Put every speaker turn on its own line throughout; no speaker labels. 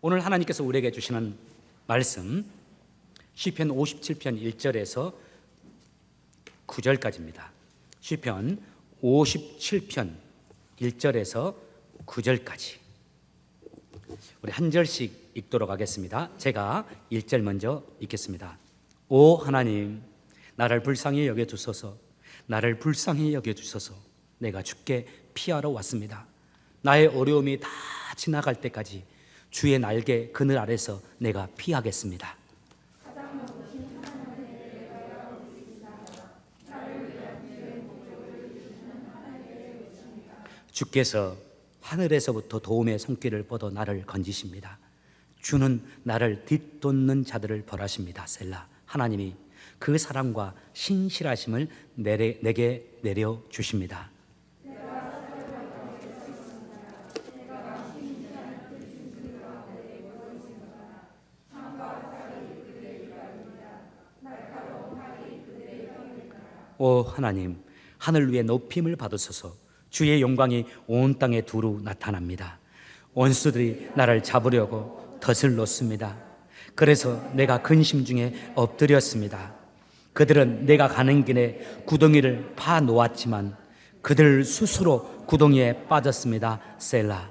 오늘 하나님께서 우리에게 주시는 말씀 시편 57편 1절에서 9절까지입니다. 시편 57편 1절에서 9절까지 우리 한 절씩 읽도록 하겠습니다. 제가 1절 먼저 읽겠습니다. 오 하나님, 나를 불쌍히 여겨주소서. 나를 불쌍히 여겨주소서. 내가 주께 피하러 왔습니다. 나의 어려움이 다 지나갈 때까지 주의 날개 그늘 아래서 내가 피하겠습니다. 주께서 하늘에서부터 도움의 손길을 뻗어 나를 건지십니다. 주는 나를 뒷돋는 자들을 벌하십니다. 셀라. 하나님이 그 사랑과 신실하심을 내게 내려주십니다. 오 하나님, 하늘 위에 높임을 받으소서. 주의 영광이 온 땅에 두루 나타납니다. 원수들이 나를 잡으려고 덫을 놓습니다. 그래서 내가 근심 중에 엎드렸습니다. 그들은 내가 가는 길에 구덩이를 파 놓았지만 그들 스스로 구덩이에 빠졌습니다. 셀라.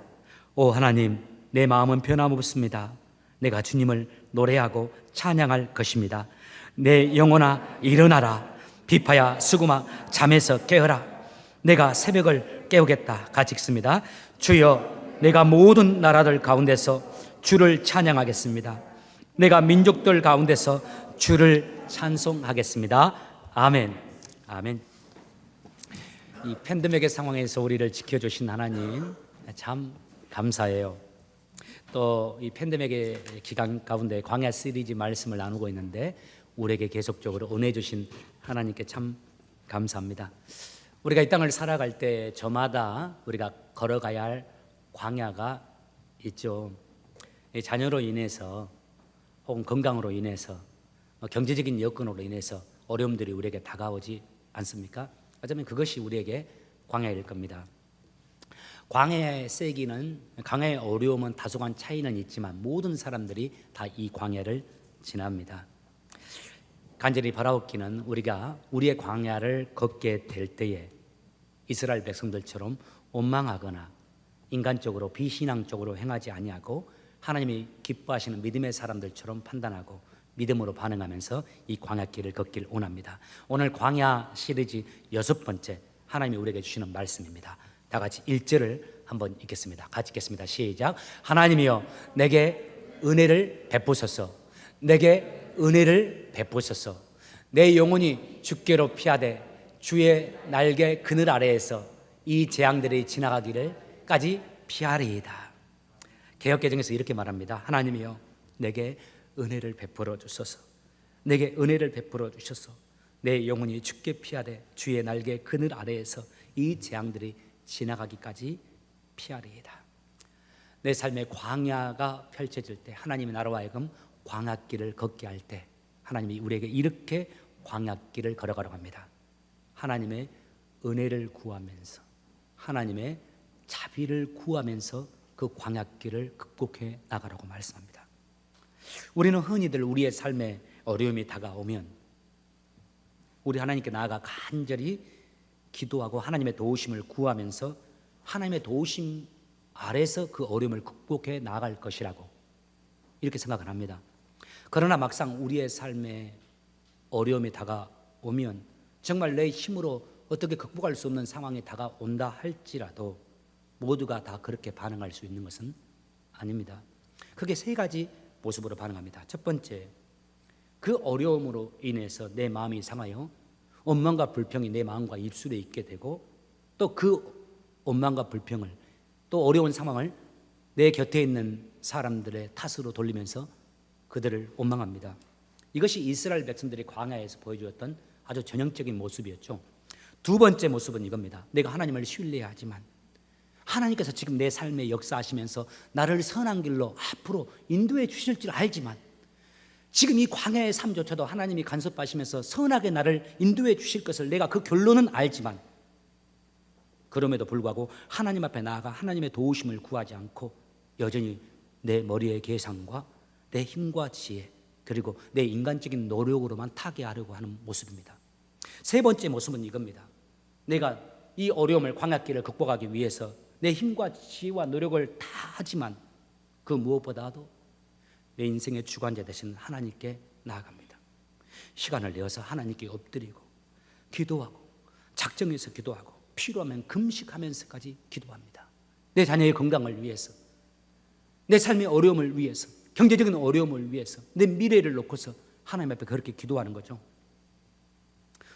오 하나님, 내 마음은 변함없습니다. 내가 주님을 노래하고 찬양할 것입니다. 내 영혼아 일어나라. 비파야 수구마 잠에서 깨어라. 내가 새벽을 깨우겠다. 같이 읽습니다. 주여, 내가 모든 나라들 가운데서 주를 찬양하겠습니다. 내가 민족들 가운데서 주를 찬송하겠습니다. 아멘. 아멘. 이 팬데믹의 상황에서 우리를 지켜주신 하나님 참 감사해요. 또 이 팬데믹의 기간 가운데 광야 시리즈 말씀을 나누고 있는데 우리에게 계속적으로 은혜 주신 하나님께 참 감사합니다. 우리가 이 땅을 살아갈 때 저마다 우리가 걸어가야 할 광야가 있죠. 자녀로 인해서 혹은 건강으로 인해서 경제적인 여건으로 인해서 어려움들이 우리에게 다가오지 않습니까? 어쩌면 그것이 우리에게 광야일 겁니다. 광야의 세기는, 광야의 어려움은 다소간 차이는 있지만 모든 사람들이 다 이 광야를 지납니다. 간절히 바라옵기는 우리가 우리의 광야를 걷게 될 때에 이스라엘 백성들처럼 원망하거나 인간적으로 비신앙적으로 행하지 아니하고 하나님이 기뻐하시는 믿음의 사람들처럼 판단하고 믿음으로 반응하면서 이 광야길을 걷길 원합니다. 오늘 광야 시리즈 6번째 하나님이 우리에게 주시는 말씀입니다. 다 같이 1절을 한번 읽겠습니다. 같이 읽겠습니다. 시작. 하나님이여 내게 은혜를 베푸소서. 내게 은혜를 베푸소서. 내 영혼이 주께로 피하되 주의 날개 그늘 아래에서 이 재앙들이 지나가기를까지 피하리이다. 개역개정에서 이렇게 말합니다. 하나님이여 내게 은혜를 베풀어 주소서. 내게 은혜를 베풀어 주셔서 내 영혼이 주께 피하되 주의 날개 그늘 아래에서 이 재앙들이 지나가기까지 피하리이다. 내 삶의 광야가 펼쳐질 때 하나님의 나라와 하여금 광야길을 걷게 할 때 하나님이 우리에게 이렇게 광야길을 걸어가라고 합니다. 하나님의 은혜를 구하면서 하나님의 자비를 구하면서 그 광야길을 극복해 나가라고 말씀합니다. 우리는 흔히들 우리의 삶에 어려움이 다가오면 우리 하나님께 나아가 간절히 기도하고 하나님의 도우심을 구하면서 하나님의 도우심 아래서 그 어려움을 극복해 나갈 것이라고 이렇게 생각을 합니다. 그러나 막상 우리의 삶에 어려움이 다가오면 정말 내 힘으로 어떻게 극복할 수 없는 상황이 다가온다 할지라도 모두가 다 그렇게 반응할 수 있는 것은 아닙니다. 그게 세 가지 모습으로 반응합니다. 첫 번째, 그 어려움으로 인해서 내 마음이 상하여 원망과 불평이 내 마음과 입술에 있게 되고 또 그 원망과 불평을 또 어려운 상황을 내 곁에 있는 사람들의 탓으로 돌리면서 그들을 원망합니다. 이것이 이스라엘 백성들이 광야에서 보여주었던 아주 전형적인 모습이었죠. 두 번째 모습은 이겁니다. 내가 하나님을 신뢰하지만 하나님께서 지금 내 삶에 역사하시면서 나를 선한 길로 앞으로 인도해 주실 줄 알지만 지금 이 광야의 삶조차도 하나님이 간섭하시면서 선하게 나를 인도해 주실 것을 내가 그 결론은 알지만 그럼에도 불구하고 하나님 앞에 나아가 하나님의 도우심을 구하지 않고 여전히 내 머리의 계산과 내 힘과 지혜, 그리고 내 인간적인 노력으로만 타개하려고 하는 모습입니다. 세 번째 모습은 이겁니다. 내가 이 어려움을, 광야길을 극복하기 위해서 내 힘과 지혜와 노력을 다 하지만 그 무엇보다도 내 인생의 주관자 되신 하나님께 나아갑니다. 시간을 내어서 하나님께 엎드리고 기도하고 작정해서 기도하고 필요하면 금식하면서까지 기도합니다. 내 자녀의 건강을 위해서, 내 삶의 어려움을 위해서, 경제적인 어려움을 위해서, 내 미래를 놓고서 하나님 앞에 그렇게 기도하는 거죠.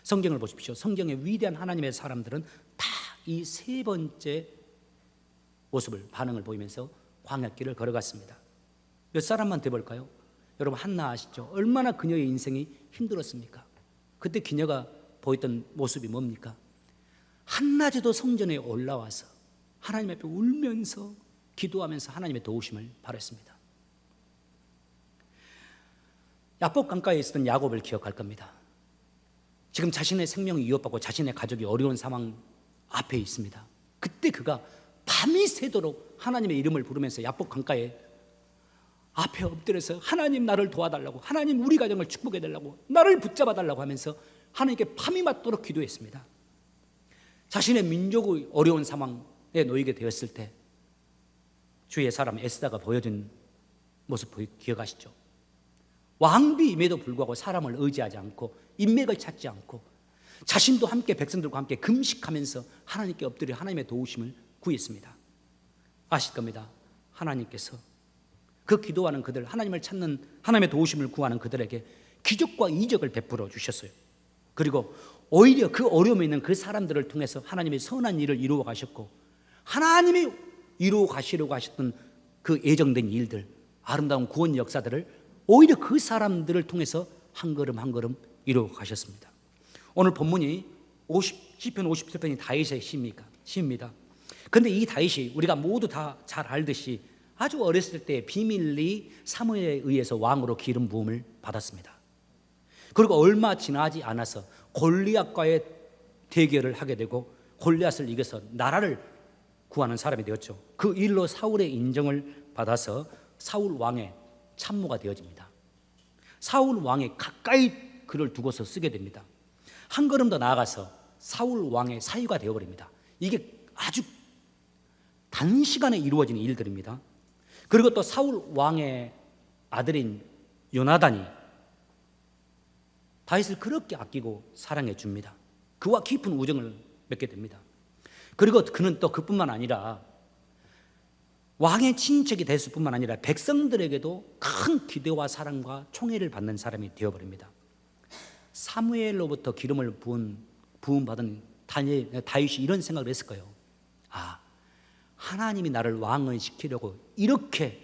성경을 보십시오. 성경의 위대한 하나님의 사람들은 다 이 세 번째 모습을, 반응을 보이면서 광야길을 걸어갔습니다. 몇 사람만 돼볼까요? 여러분, 한나 아시죠? 얼마나 그녀의 인생이 힘들었습니까? 그때 그녀가 보였던 모습이 뭡니까? 한낮에도 성전에 올라와서 하나님 앞에 울면서 기도하면서 하나님의 도우심을 바랐습니다. 야복 강가에 있었던 야곱을 기억할 겁니다. 지금 자신의 생명이 위협받고 자신의 가족이 어려운 상황 앞에 있습니다. 그때 그가 밤이 새도록 하나님의 이름을 부르면서 야복 강가에 앞에 엎드려서 하나님 나를 도와달라고, 하나님 우리 가정을 축복해달라고, 나를 붙잡아달라고 하면서 하나님께 밤이 맞도록 기도했습니다. 자신의 민족의 어려운 상황에 놓이게 되었을 때 주의 사람 에스더가 보여준 모습 기억하시죠? 왕비임에도 불구하고 사람을 의지하지 않고 인맥을 찾지 않고 자신도 함께 백성들과 함께 금식하면서 하나님께 엎드려 하나님의 도우심을 구했습니다. 아실 겁니다. 하나님께서 그 기도하는 그들, 하나님을 찾는, 하나님의 도우심을 구하는 그들에게 기적과 이적을 베풀어 주셨어요. 그리고 오히려 그 어려움에 있는 그 사람들을 통해서 하나님의 선한 일을 이루어 가셨고, 하나님이 이루어 가시려고 하셨던 그 예정된 일들, 아름다운 구원 역사들을 오히려 그 사람들을 통해서 한 걸음 한 걸음 이루어 가셨습니다. 오늘 본문이 시편 57편이 다윗의 시입니다. 그런데 이 다윗이 우리가 모두 다 잘 알듯이 아주 어렸을 때 비밀리 사무엘에 의해서 왕으로 기름 부음을 받았습니다. 그리고 얼마 지나지 않아서 골리앗과의 대결을 하게 되고 골리앗을 이겨서 나라를 구하는 사람이 되었죠. 그 일로 사울의 인정을 받아서 사울 왕의 참모가 되어집니다. 사울 왕이 가까이 그를 두고서 쓰게 됩니다. 한 걸음 더 나아가서 사울 왕의 사위가 되어버립니다. 이게 아주 단시간에 이루어지는 일들입니다. 그리고 또 사울 왕의 아들인 요나단이 다윗을 그렇게 아끼고 사랑해 줍니다. 그와 깊은 우정을 맺게 됩니다. 그리고 그는 또 그뿐만 아니라 왕의 친척이 됐을 뿐만 아니라 백성들에게도 큰 기대와 사랑과 총애를 받는 사람이 되어버립니다. 사무엘로부터 기름을 부음받은 다윗이 이런 생각을 했을 거예요. 하나님이 나를 왕을 시키려고 이렇게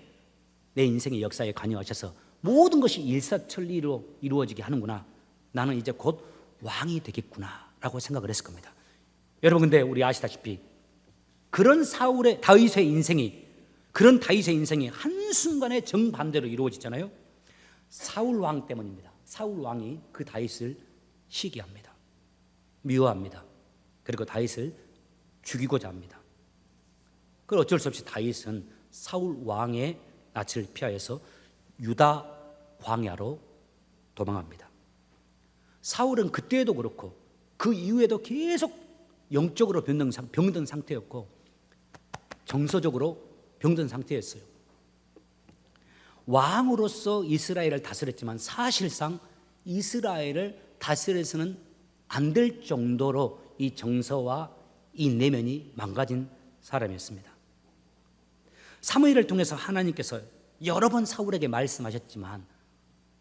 내 인생의 역사에 관여하셔서 모든 것이 일사천리로 이루어지게 하는구나. 나는 이제 곧 왕이 되겠구나 라고 생각을 했을 겁니다. 여러분, 근데 우리 아시다시피 그런 다윗의 인생이 한순간에 정반대로 이루어지잖아요. 사울 왕 때문입니다. 사울 왕이 그 다윗을 시기합니다. 미워합니다. 그리고 다윗을 죽이고자 합니다. 그걸 어쩔 수 없이 다윗은 사울 왕의 낯을 피하여서 유다 광야로 도망합니다. 사울은 그때도 그렇고 그 이후에도 계속 영적으로 병든 상태였고 정서적으로 병든 상태였어요. 왕으로서 이스라엘을 다스렸지만 사실상 이스라엘을 다스려서는 안 될 정도로 이 정서와 이 내면이 망가진 사람이었습니다. 사무엘을 통해서 하나님께서 여러 번 사울에게 말씀하셨지만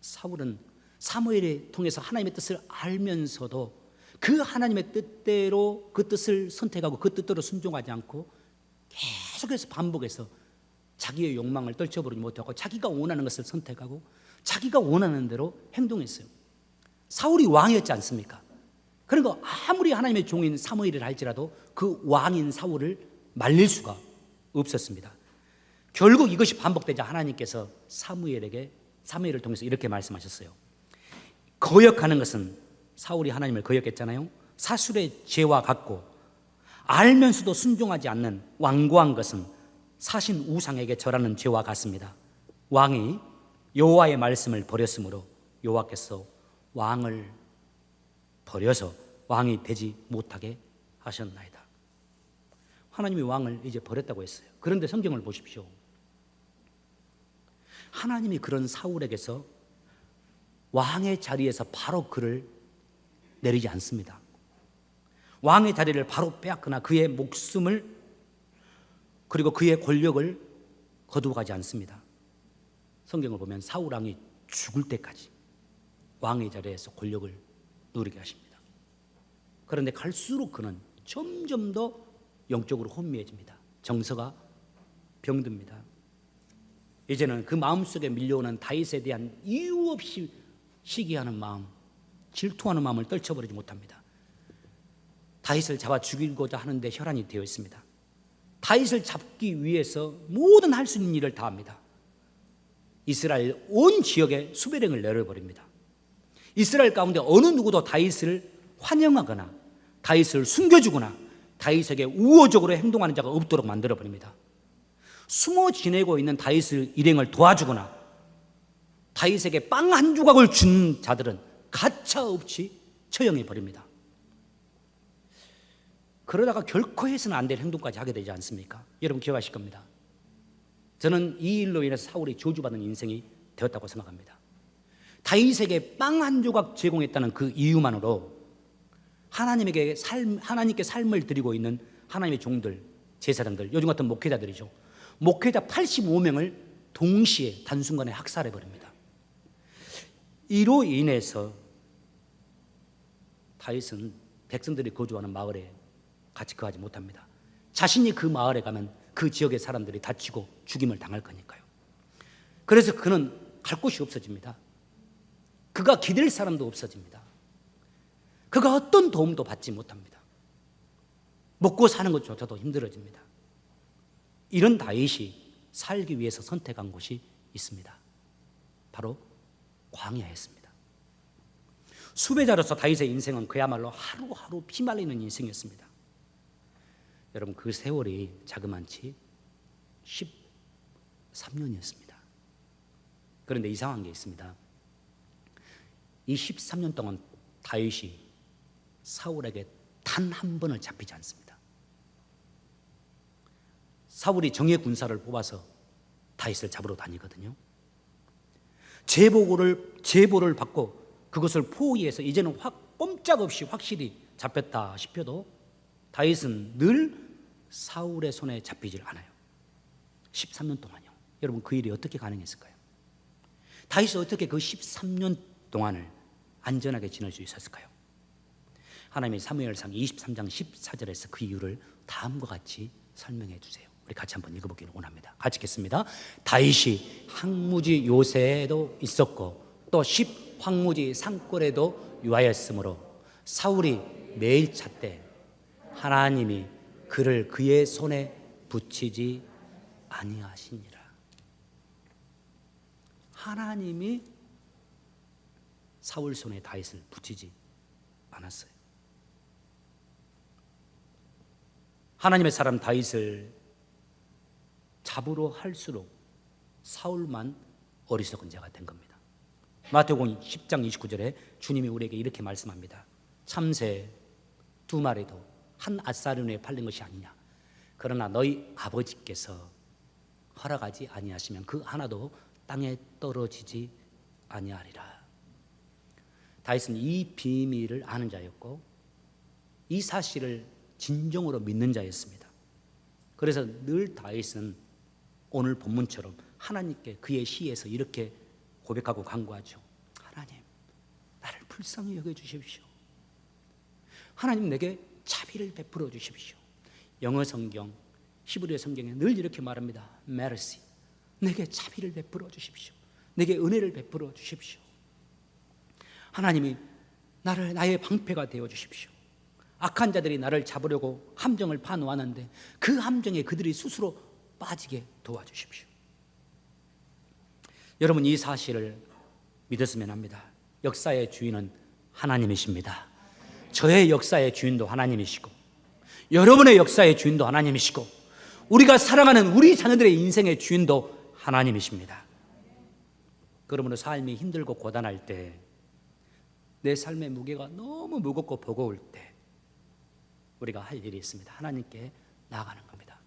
사울은 사무엘을 통해서 하나님의 뜻을 알면서도 그 하나님의 뜻대로 그 뜻을 선택하고 그 뜻대로 순종하지 않고 계속해서 반복해서 자기의 욕망을 떨쳐버리지 못하고 자기가 원하는 것을 선택하고 자기가 원하는 대로 행동했어요. 사울이 왕이었지 않습니까? 그러니까 아무리 하나님의 종인 사무엘을 할지라도 그 왕인 사울을 말릴 수가 없었습니다. 결국 이것이 반복되자 하나님께서 사무엘을 통해서 이렇게 말씀하셨어요. 거역하는 것은, 사울이 하나님을 거역했잖아요. 사술의 죄와 같고 알면서도 순종하지 않는 완고한 것은 사신 우상에게 절하는 죄와 같습니다. 왕이 여호와의 말씀을 버렸으므로 여호와께서 왕을 버려서 왕이 되지 못하게 하셨나이다. 하나님이 왕을 이제 버렸다고 했어요. 그런데 성경을 보십시오. 하나님이 그런 사울에게서 왕의 자리에서 바로 그를 내리지 않습니다. 왕의 자리를 바로 빼앗거나 그의 목숨을 그리고 그의 권력을 거두어가지 않습니다. 성경을 보면 사울 왕이 죽을 때까지 왕의 자리에서 권력을 누리게 하십니다. 그런데 갈수록 그는 점점 더 영적으로 혼미해집니다. 정서가 병듭니다. 이제는 그 마음속에 밀려오는 다윗에 대한 이유 없이 시기하는 마음, 질투하는 마음을 떨쳐버리지 못합니다. 다윗을 잡아 죽이고자 하는데 혈안이 되어 있습니다. 다윗을 잡기 위해서 모든 할 수 있는 일을 다 합니다. 이스라엘 온 지역에 수배령을 내려버립니다. 이스라엘 가운데 어느 누구도 다윗을 환영하거나 다윗을 숨겨주거나 다윗에게 우호적으로 행동하는 자가 없도록 만들어버립니다. 숨어 지내고 있는 다윗의 일행을 도와주거나 다윗에게 빵 한 조각을 준 자들은 가차없이 처형해버립니다. 그러다가 결코 해서는 안 될 행동까지 하게 되지 않습니까? 여러분 기억하실 겁니다. 저는 이 일로 인해서 사울이 저주받은 인생이 되었다고 생각합니다. 다윗에게 빵 한 조각 제공했다는 그 이유만으로 하나님께 삶을 드리고 있는 하나님의 종들, 제사장들, 요즘 같은 목회자들이죠. 목회자 85명을 동시에 단순간에 학살해버립니다. 이로 인해서 다윗은 백성들이 거주하는 마을에 같이 거하지 못합니다. 자신이 그 마을에 가면 그 지역의 사람들이 다치고 죽임을 당할 거니까요. 그래서 그는 갈 곳이 없어집니다. 그가 기댈 사람도 없어집니다. 그가 어떤 도움도 받지 못합니다. 먹고 사는 것조차도 힘들어집니다. 이런 다윗이 살기 위해서 선택한 곳이 있습니다. 바로 광야였습니다. 수배자로서 다윗의 인생은 그야말로 하루하루 피말리는 인생이었습니다. 여러분 그 세월이 자그만치 13년이었습니다. 그런데 이상한 게 있습니다. 이 13년 동안 다윗이 사울에게 단 한 번을 잡히지 않습니다. 사울이 정예 군사를 뽑아서 다윗을 잡으러 다니거든요. 제보를 받고 그것을 포위해서 이제는 꼼짝없이 확실히 잡혔다 싶어도 다윗은 늘 사울의 손에 잡히질 않아요. 13년 동안요. 여러분 그 일이 어떻게 가능했을까요? 다윗이 어떻게 그 13년 동안을 안전하게 지낼 수 있었을까요? 하나님이 사무엘상 23장 14절에서 그 이유를 다음과 같이 설명해 주세요. 우리 같이 한번 읽어보기를 원합니다. 같이 읽겠습니다. 다윗이 항무지 요새에도 있었고 또 10황무지 산골에도 유하였으므로 사울이 매일 찾되 하나님이 그를 그의 손에 붙이지 아니하시니라. 하나님이 사울 손에 다윗을 붙이지 않았어요. 하나님의 사람 다윗을 잡으러 할수록 사울만 어리석은 자가 된 겁니다. 마태복음 10장 29절에 주님이 우리에게 이렇게 말씀합니다. 참새 두 마리도 한 앗사르에 팔린 것이 아니냐. 그러나 너희 아버지께서 허락하지 아니하시면 그 하나도 땅에 떨어지지 아니하리라. 다윗은 이 비밀을 아는 자였고 이 사실을 진정으로 믿는 자였습니다. 그래서 늘 다윗은 오늘 본문처럼 하나님께 그의 시에서 이렇게 고백하고 간구하죠. 하나님, 나를 불쌍히 여겨주십시오. 하나님 내게 자비를 베풀어 주십시오. 영어 성경, 히브리어 성경에 늘 이렇게 말합니다. mercy, 내게 자비를 베풀어 주십시오. 내게 은혜를 베풀어 주십시오. 하나님이 나의 방패가 되어 주십시오. 악한 자들이 나를 잡으려고 함정을 파놓았는데 그 함정에 그들이 스스로 빠지게 도와주십시오. 여러분 이 사실을 믿었으면 합니다. 역사의 주인은 하나님이십니다. 저의 역사의 주인도 하나님이시고 여러분의 역사의 주인도 하나님이시고 우리가 사랑하는 우리 자녀들의 인생의 주인도 하나님이십니다. 그러므로 삶이 힘들고 고단할 때, 내 삶의 무게가 너무 무겁고 버거울 때 우리가 할 일이 있습니다. 하나님께 나아가는 겁니다.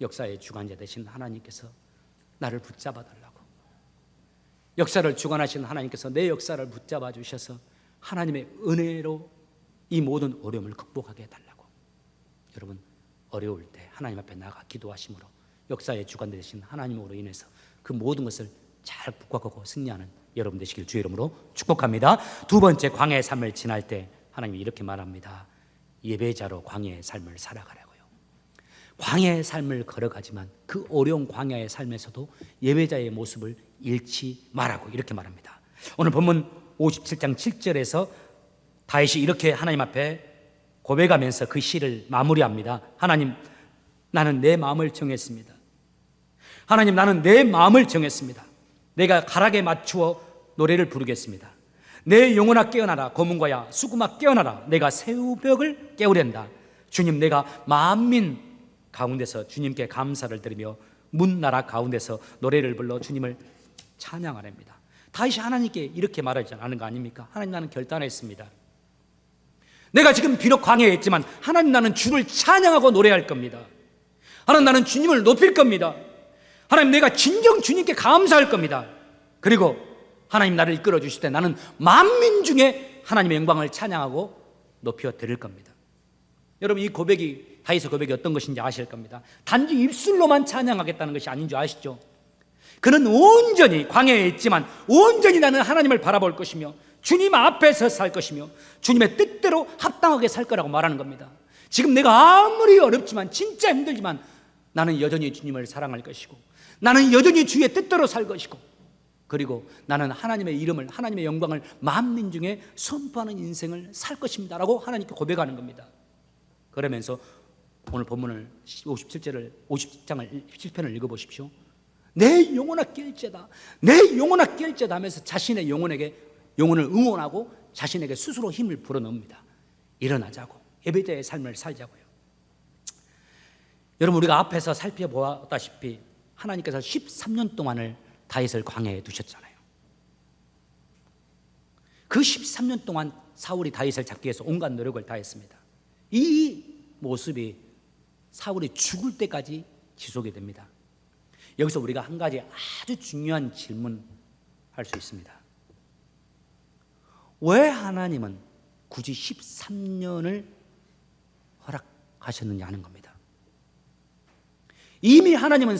역사의 주관자 되신 하나님께서 나를 붙잡아 달라고, 역사를 주관하신 하나님께서 내 역사를 붙잡아 주셔서 하나님의 은혜로 이 모든 어려움을 극복하게 해달라고. 여러분, 어려울 때 하나님 앞에 나가 기도하심으로 역사의 주관 되신 하나님으로 인해서 그 모든 것을 잘 극복하고 승리하는 여러분 되시길 주의 이름으로 축복합니다. 두 번째, 광야의 삶을 지날 때 하나님이 이렇게 말합니다. 예배자로 광야의 삶을 살아가라고요. 광야의 삶을 걸어가지만 그 어려운 광야의 삶에서도 예배자의 모습을 잃지 말라고 이렇게 말합니다. 오늘 본문 57장 7절에서 다윗이 이렇게 하나님 앞에 고백하면서 그 시를 마무리합니다. 하나님, 나는 내 마음을 정했습니다. 하나님, 나는 내 마음을 정했습니다. 내가 가락에 맞추어 노래를 부르겠습니다. 내 영혼아 깨어나라. 고문과야 수구마 깨어나라. 내가 새우벽을 깨우련다. 주님, 내가 만민 가운데서 주님께 감사를 드리며 문나라 가운데서 노래를 불러 주님을 찬양하렵니다. 다윗이 하나님께 이렇게 말하지 않은 거 아닙니까? 하나님, 나는 결단했습니다. 내가 지금 비록 광야에 있지만 하나님, 나는 주를 찬양하고 노래할 겁니다. 하나님, 나는 주님을 높일 겁니다. 하나님, 내가 진정 주님께 감사할 겁니다. 그리고 하나님 나를 이끌어 주실 때 나는 만민 중에 하나님의 영광을 찬양하고 높여 드릴 겁니다. 여러분, 이 고백이, 다윗의 고백이 어떤 것인지 아실 겁니다. 단지 입술로만 찬양하겠다는 것이 아닌 줄 아시죠? 그는 온전히 광야에 있지만 온전히 나는 하나님을 바라볼 것이며 주님 앞에서 살 것이며 주님의 뜻대로 합당하게 살 거라고 말하는 겁니다. 지금 내가 아무리 어렵지만, 진짜 힘들지만 나는 여전히 주님을 사랑할 것이고, 나는 여전히 주의 뜻대로 살 것이고, 그리고 나는 하나님의 이름을, 하나님의 영광을 만민 중에 선포하는 인생을 살 것입니다 라고 하나님께 고백하는 겁니다. 그러면서 오늘 본문을 57장을 17편을 읽어보십시오. 내 영혼아 깰죄다, 내 영혼아 깰죄다 하면서 자신의 영혼을 응원하고 자신에게 스스로 힘을 불어넣습니다. 일어나자고, 예배자의 삶을 살자고요. 여러분, 우리가 앞에서 살펴보았다시피 하나님께서 13년 동안을 다윗을 광야에 두셨잖아요. 그 13년 동안 사울이 다윗을 잡기 위해서 온갖 노력을 다했습니다. 이 모습이 사울이 죽을 때까지 지속이 됩니다. 여기서 우리가 한 가지 아주 중요한 질문을 할 수 있습니다. 왜 하나님은 굳이 13년을 허락하셨느냐 하는 겁니다. 이미 하나님은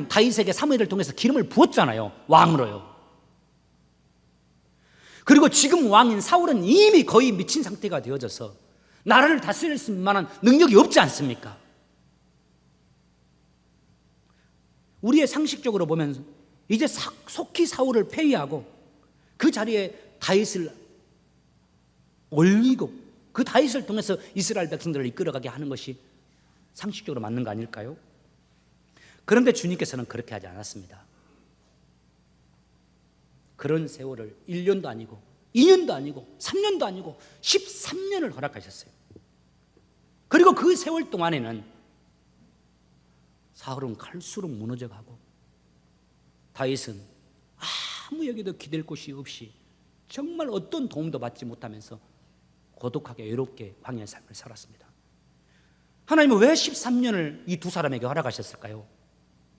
다윗에게 사무엘을 통해서 기름을 부었잖아요. 왕으로요. 그리고 지금 왕인 사울은 이미 거의 미친 상태가 되어져서 나라를 다스릴 만한 능력이 없지 않습니까? 우리의 상식적으로 보면 이제 속히 사울을 폐위하고 그 자리에 다윗을 올리고 그 다윗을 통해서 이스라엘 백성들을 이끌어가게 하는 것이 상식적으로 맞는 거 아닐까요? 그런데 주님께서는 그렇게 하지 않았습니다. 그런 세월을 1년도 아니고 2년도 아니고 3년도 아니고 13년을 허락하셨어요. 그리고 그 세월 동안에는 사울은 갈수록 무너져가고 다윗은 아무 여기도 기댈 곳이 없이 정말 어떤 도움도 받지 못하면서 고독하게 외롭게 광야의 삶을 살았습니다. 하나님은 왜 13년을 이 두 사람에게 허락하셨을까요?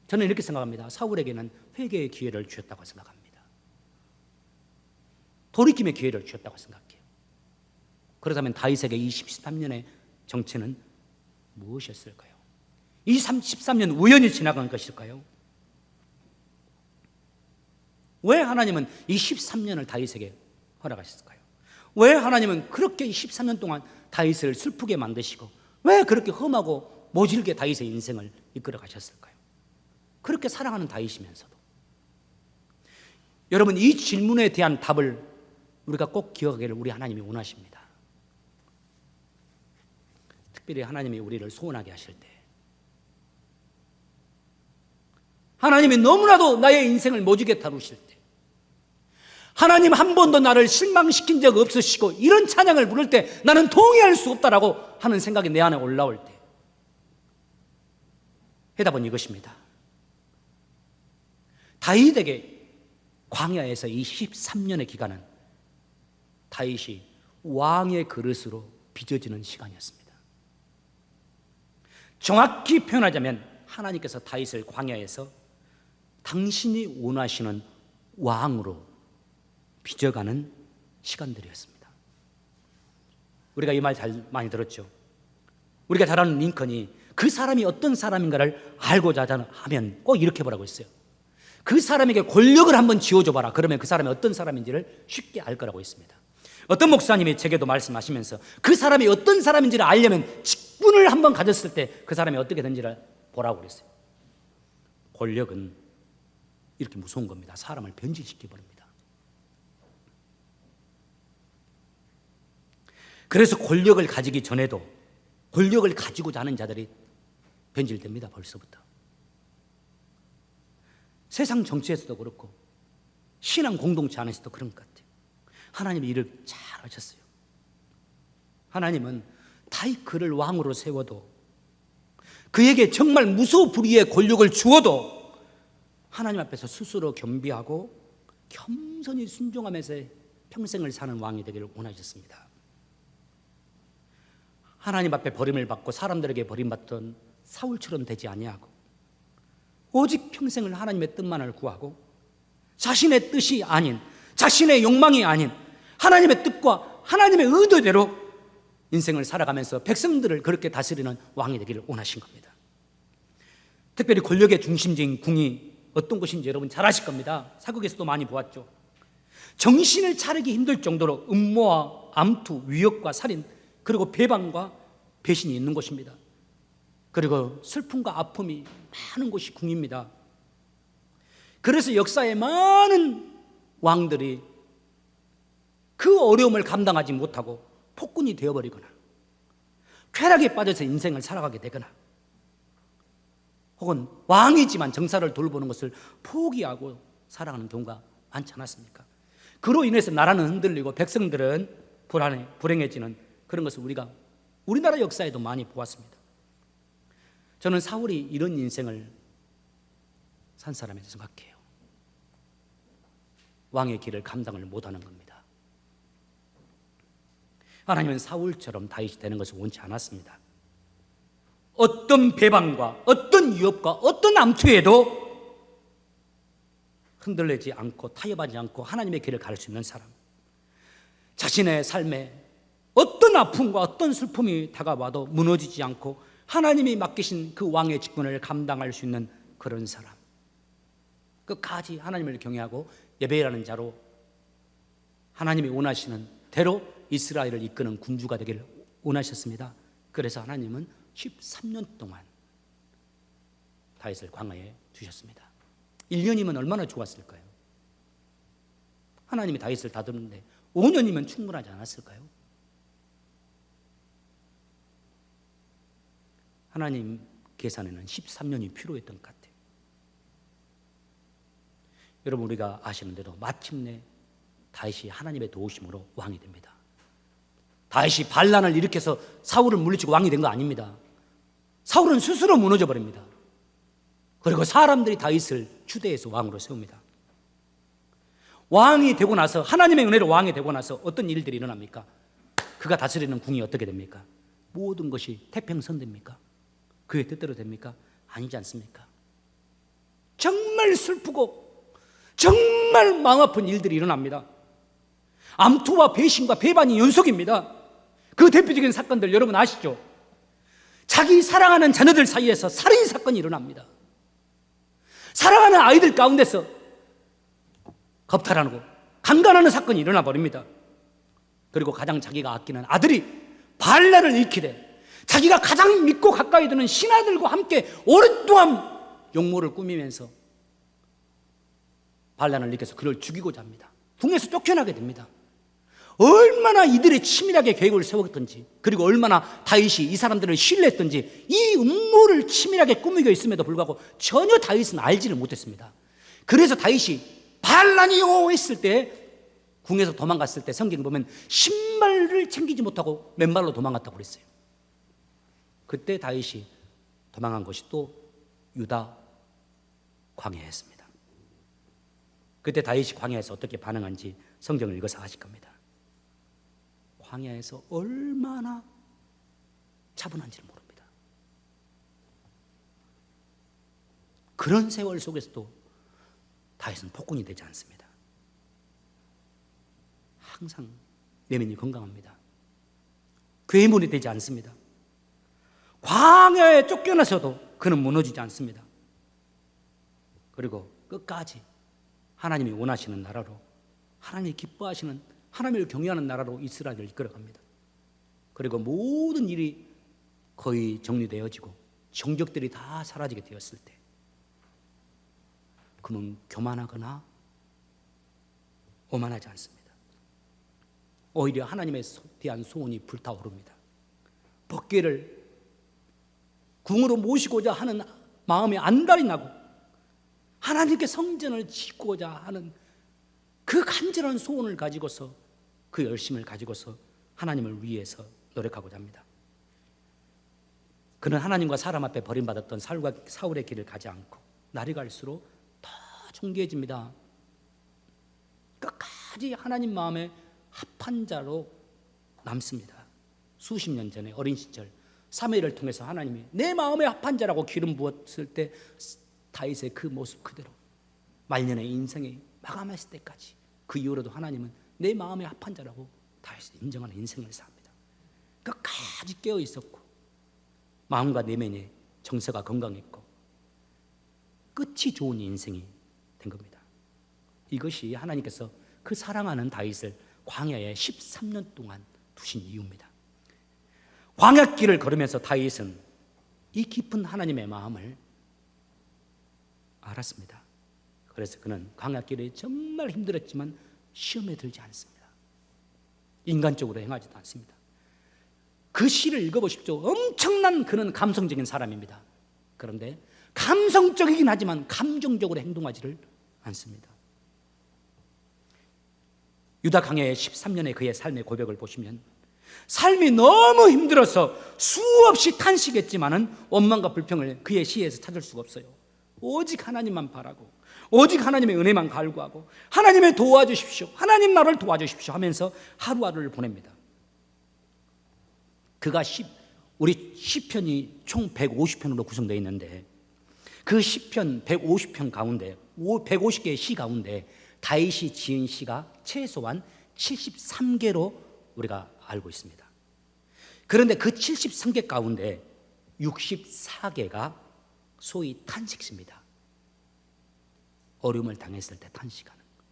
저는 이렇게 생각합니다. 사울에게는 회개의 기회를 주셨다고 생각합니다. 돌이킴의 기회를 주셨다고 생각해요. 그렇다면 다윗에게 이 13년의 정체는 무엇이었을까요? 이 13년 우연히 지나간 것일까요? 왜 하나님은 이 13년을 다윗에게 허락하셨을까요? 왜 하나님은 그렇게 13년 동안 다윗을 슬프게 만드시고 왜 그렇게 험하고 모질게 다윗의 인생을 이끌어 가셨을까요? 그렇게 사랑하는 다윗이면서도. 여러분, 이 질문에 대한 답을 우리가 꼭 기억하기를 우리 하나님이 원하십니다. 특별히 하나님이 우리를 소원하게 하실 때, 하나님이 너무나도 나의 인생을 모지게 다루실 때, 하나님 한 번도 나를 실망시킨 적 없으시고 이런 찬양을 부를 때 나는 동의할 수 없다라고 하는 생각이 내 안에 올라올 때, 해답은 이것입니다. 다윗에게 광야에서 이 13년의 기간은 다윗이 왕의 그릇으로 빚어지는 시간이었습니다. 정확히 표현하자면 하나님께서 다윗을 광야에서 당신이 원하시는 왕으로 빚어가는 시간들이었습니다. 우리가 이 말 잘 많이 들었죠. 우리가 잘 아는 링컨이 그 사람이 어떤 사람인가를 알고자 하면 꼭 이렇게 보라고 했어요. 그 사람에게 권력을 한번 쥐어줘봐라. 그러면 그 사람이 어떤 사람인지를 쉽게 알 거라고 했습니다. 어떤 목사님이 제게도 말씀하시면서 그 사람이 어떤 사람인지를 알려면 직분을 한번 가졌을 때 그 사람이 어떻게 되는지를 보라고 그랬어요. 권력은 이렇게 무서운 겁니다. 사람을 변질시켜버립니다. 그래서 권력을 가지기 전에도 권력을 가지고자 하는 자들이 변질됩니다. 벌써부터. 세상 정치에서도 그렇고 신앙 공동체 안에서도 그런 것 같아요. 하나님이 일을 잘 하셨어요. 하나님은 다윗 그를 왕으로 세워도 그에게 정말 무소불위의 권력을 주어도 하나님 앞에서 스스로 겸비하고 겸손히 순종하면서 평생을 사는 왕이 되기를 원하셨습니다. 하나님 앞에 버림을 받고 사람들에게 버림받던 사울처럼 되지 아니하고 오직 평생을 하나님의 뜻만을 구하고 자신의 뜻이 아닌, 자신의 욕망이 아닌 하나님의 뜻과 하나님의 의도대로 인생을 살아가면서 백성들을 그렇게 다스리는 왕이 되기를 원하신 겁니다. 특별히 권력의 중심지인 궁이 어떤 곳인지 여러분 잘 아실 겁니다. 사극에서도 많이 보았죠. 정신을 차리기 힘들 정도로 음모와 암투, 위협과 살인, 그리고 배반과 배신이 있는 곳입니다. 그리고 슬픔과 아픔이 많은 곳이 궁입니다. 그래서 역사의 많은 왕들이 그 어려움을 감당하지 못하고 폭군이 되어버리거나 쾌락에 빠져서 인생을 살아가게 되거나 혹은 왕이지만 정사를 돌보는 것을 포기하고 살아가는 경우가 많지 않았습니까? 그로 인해서 나라는 흔들리고 백성들은 불행해지는 그런 것을 우리가 우리나라 역사에도 많이 보았습니다. 저는 사울이 이런 인생을 산 사람이라고 생각해요. 왕의 길을 감당을 못하는 겁니다. 하나님은 사울처럼 다윗이 되는 것을 원치 않았습니다. 어떤 배반과 어떤 위협과 어떤 암투에도 흔들리지 않고 타협하지 않고 하나님의 길을 갈 수 있는 사람, 자신의 삶에 어떤 아픔과 어떤 슬픔이 다가와도 무너지지 않고 하나님이 맡기신 그 왕의 직분을 감당할 수 있는 그런 사람, 끝까지 하나님을 경외하고 예배라는 자로 하나님이 원하시는 대로 이스라엘을 이끄는 군주가 되기를 원하셨습니다. 그래서 하나님은 13년 동안 다윗을 광야에 두셨습니다. 1년이면 얼마나 좋았을까요? 하나님이 다윗을 다듬는데 5년이면 충분하지 않았을까요? 하나님 계산에는 13년이 필요했던 것 같아요. 여러분, 우리가 아시는 대로 마침내 다윗이 하나님의 도우심으로 왕이 됩니다. 다윗이 반란을 일으켜서 사울을 물리치고 왕이 된 거 아닙니다. 사울은 스스로 무너져 버립니다. 그리고 사람들이 다윗을 주대에서 왕으로 세웁니다. 왕이 되고 나서, 하나님의 은혜로 왕이 되고 나서 어떤 일들이 일어납니까? 그가 다스리는 궁이 어떻게 됩니까? 모든 것이 태평선됩니까? 그의 뜻대로 됩니까? 아니지 않습니까? 정말 슬프고 정말 마음 아픈 일들이 일어납니다. 암투와 배신과 배반이 연속입니다. 그 대표적인 사건들 여러분 아시죠? 자기 사랑하는 자녀들 사이에서 살인 사건이 일어납니다. 사랑하는 아이들 가운데서 겁탈하고 강간하는 사건이 일어나 버립니다. 그리고 가장 자기가 아끼는 아들이 반란을 일으키되 자기가 가장 믿고 가까이 드는 신하들과 함께 오랫동안 용모를 꾸미면서 반란을 일으켜서 그를 죽이고자 합니다. 궁에서 쫓겨나게 됩니다. 얼마나 이들이 치밀하게 계획을 세웠던지, 그리고 얼마나 다윗이 이 사람들을 신뢰했던지, 이 음모를 치밀하게 꾸미고 있음에도 불구하고 전혀 다윗은 알지를 못했습니다. 그래서 다윗이 반란이요 했을 때, 궁에서 도망갔을 때 성경 보면 신발을 챙기지 못하고 맨발로 도망갔다고 그랬어요. 그때 다윗이 도망한 것이 또 유다 광야였습니다. 그때 다윗이 광야에서 어떻게 반응한지 성경을 읽어서 아실 겁니다. 광야에서 얼마나 차분한지를 모릅니다. 그런 세월 속에서도 다윗은 폭군이 되지 않습니다. 항상 내면이 건강합니다. 괴물이 되지 않습니다. 광야에 쫓겨나서도 그는 무너지지 않습니다. 그리고 끝까지 하나님이 원하시는 나라로, 하나님이 기뻐하시는, 하나님을 경외하는 나라로 이스라엘을 이끌어갑니다. 그리고 모든 일이 거의 정리되어지고 정적들이 다 사라지게 되었을 때 그는 교만하거나 오만하지 않습니다. 오히려 하나님에 대한 소원이 불타오릅니다. 법궤를 궁으로 모시고자 하는 마음이 안달이 나고 하나님께 성전을 짓고자 하는 그 간절한 소원을 가지고서, 그 열심을 가지고서 하나님을 위해서 노력하고자 합니다. 그는 하나님과 사람 앞에 버림받았던 사울의 길을 가지 않고 날이 갈수록 더 존귀해집니다. 끝까지 하나님 마음에 합한 자로 남습니다. 수십 년 전에 어린 시절 사무엘을 통해서 하나님이 내 마음에 합한 자라고 기름 부었을 때 다윗의 그 모습 그대로 말년의 인생이 마감했을 때까지, 그 이후로도 하나님은 내 마음에 합한 자라고 다윗을 인정하는 인생을 삽니다. 끝까지 깨어 있었고 마음과 내면의 정서가 건강했고 끝이 좋은 인생이 된 겁니다. 이것이 하나님께서 그 사랑하는 다윗을 광야에 13년 동안 두신 이유입니다. 광야길을 걸으면서 다윗은 이 깊은 하나님의 마음을 알았습니다. 그래서 그는 광야길이 정말 힘들었지만 시험에 들지 않습니다. 인간적으로 행하지도 않습니다. 그 시를 읽어보십시오. 엄청난 그는 감성적인 사람입니다. 그런데 감성적이긴 하지만 감정적으로 행동하지를 않습니다. 유다 광야의 13년의 그의 삶의 고백을 보시면 삶이 너무 힘들어서 수없이 탄식했지만은 원망과 불평을 그의 시에서 찾을 수가 없어요. 오직 하나님만 바라고, 오직 하나님의 은혜만 갈구하고, 하나님의 도와주십시오, 하나님 나를 도와주십시오 하면서 하루하루를 보냅니다. 그가 우리 시편이 총 150편으로 구성되어 있는데 그 시편 150편 가운데 150개의 시 가운데 다윗이 지은 시가 최소한 73개로 우리가 알고 있습니다. 그런데 그 73개 가운데 64개가 소위 탄식시입니다. 어려움을 당했을 때 탄식하는 것.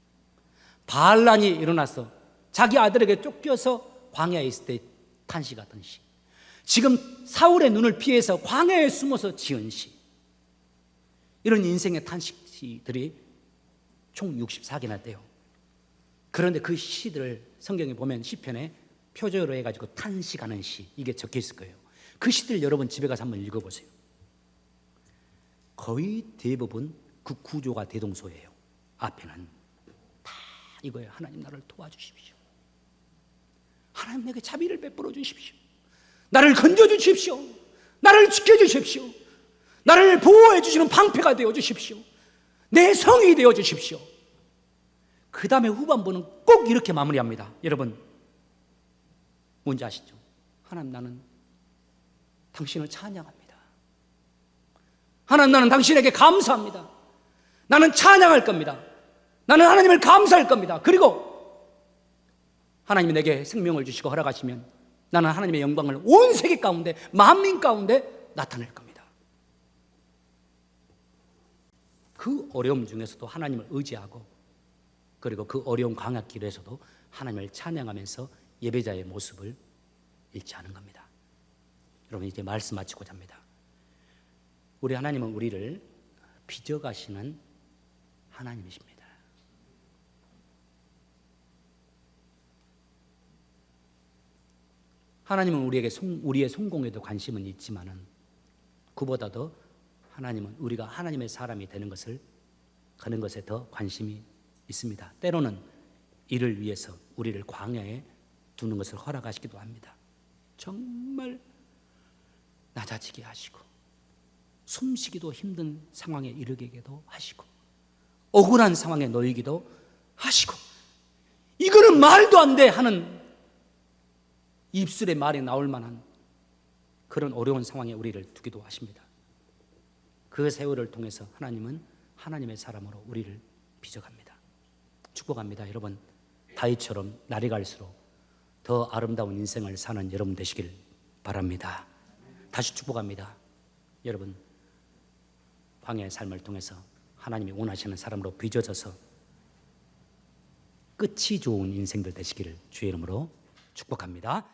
바알란이 일어나서 자기 아들에게 쫓겨서 광야에 있을 때 탄식하던 시, 지금 사울의 눈을 피해서 광야에 숨어서 지은 시, 이런 인생의 탄식시들이 총 64개나 돼요. 그런데 그 시들을 성경에 보면 시편에 표제어로 해가지고 탄식하는 시, 이게 적혀 있을 거예요. 그 시들 여러분 집에 가서 한번 읽어보세요. 거의 대부분 그 구조가 대동소예요. 앞에는 다 이거예요. 하나님 나를 도와주십시오, 하나님 내게 자비를 베풀어 주십시오, 나를 건져주십시오, 나를 지켜주십시오, 나를 보호해 주시는 방패가 되어 주십시오, 내 성이 되어 주십시오. 그 다음에 후반부는 꼭 이렇게 마무리합니다. 여러분 뭔지 아시죠? 하나님 나는 당신을 찬양합니다, 하나님 나는 당신에게 감사합니다, 나는 찬양할 겁니다, 나는 하나님을 감사할 겁니다. 그리고 하나님이 내게 생명을 주시고 허락하시면 나는 하나님의 영광을 온 세계 가운데, 만민 가운데 나타낼 겁니다. 그 어려움 중에서도 하나님을 의지하고, 그리고 그 어려운 광야길에서도 하나님을 찬양하면서 예배자의 모습을 잃지 않은 겁니다. 여러분 이제 말씀 마치고자 합니다. 우리 하나님은 우리를 빚어가시는 하나님이십니다. 하나님은 우리의 성공에도 관심은 있지만은 그보다도 하나님은 우리가 하나님의 사람이 되는 것을, 가는 것에 더 관심이 있습니다. 때로는 이를 위해서 우리를 광야에 두는 것을 허락하시기도 합니다. 정말 낮아지게 하시고 숨쉬기도 힘든 상황에 이르게도 하시고 억울한 상황에 놓이기도 하시고 이거는 말도 안 돼 하는 입술에 말이 나올 만한 그런 어려운 상황에 우리를 두기도 하십니다. 그 세월을 통해서 하나님은 하나님의 사람으로 우리를 빚어갑니다. 축복합니다. 여러분, 다윗처럼 날이 갈수록 더 아름다운 인생을 사는 여러분 되시길 바랍니다. 다시 축복합니다. 여러분, 광야의 삶을 통해서 하나님이 원하시는 사람으로 빚어져서 끝이 좋은 인생들 되시기를 주의 이름으로 축복합니다.